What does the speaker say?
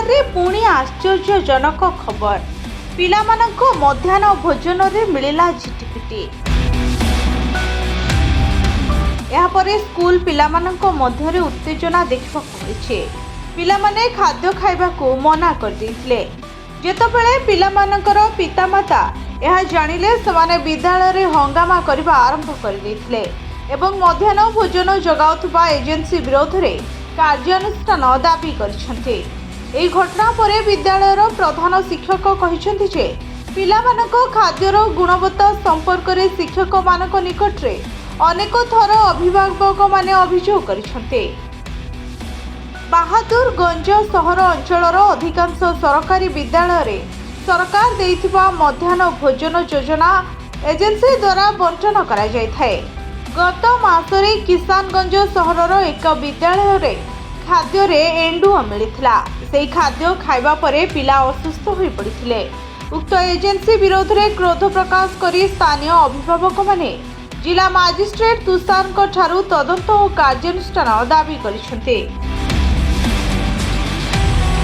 नवद्वार पुणी आश्चर्यजनक खबर पिलामानंको मध्याह्न भोजन रे मिलिला झिटिपिटी। यापरे स्कूल पिलामानंको मध्यरे उत्तेजना देखिबाकु मिलिछि। पिलामाने खाद्य खाइबाकु मना कर दैथिले। जेतेबेले पिलामानंकर पितामाता यह जानिले सेमाने विद्यालय रे हंगामा करबा आरंभ कर दैथिले एवं मध्याह्न भोजन जगाउथबा एजेंसी विरोध रे कार्यानुष्ठान दाबी करिसेंते। एही घटना परे विद्यालयर प्रधान शिक्षक कहिसेंति जे पिलामानंको खाद्यर गुणवत्ता संपर्क रे शिक्षक मानक निकट रे अनेक थर अभिभावक माने अभियोग करिसेंते। बहादुरगंज सहर अंचलर अधिकांश सरकारी विद्यालय रे सरकार देइथिबा मध्याह्न भोजन योजना एजेंसी द्वारा बंटन करा जाय थाए। गत मासरे किसानगंज सहरर एक विद्यालय रे खाद्य रे एंडुआ मिलिथिला। सेही खाद्य खाइबा परे पिला असुस्थ होई पड़िथिले। उक्त एजेंसी विरोध रे क्रोध प्रकाश करी स्थानीय अभिभावक माने जिला मजिस्ट्रेट तुषारଙ୍କ ଠାରୁ ତଦନ୍ତ ଓ କାର୍ଯ୍ୟାନୁଷ୍ଠାନ ଦାବି କରିଛନ୍ତି।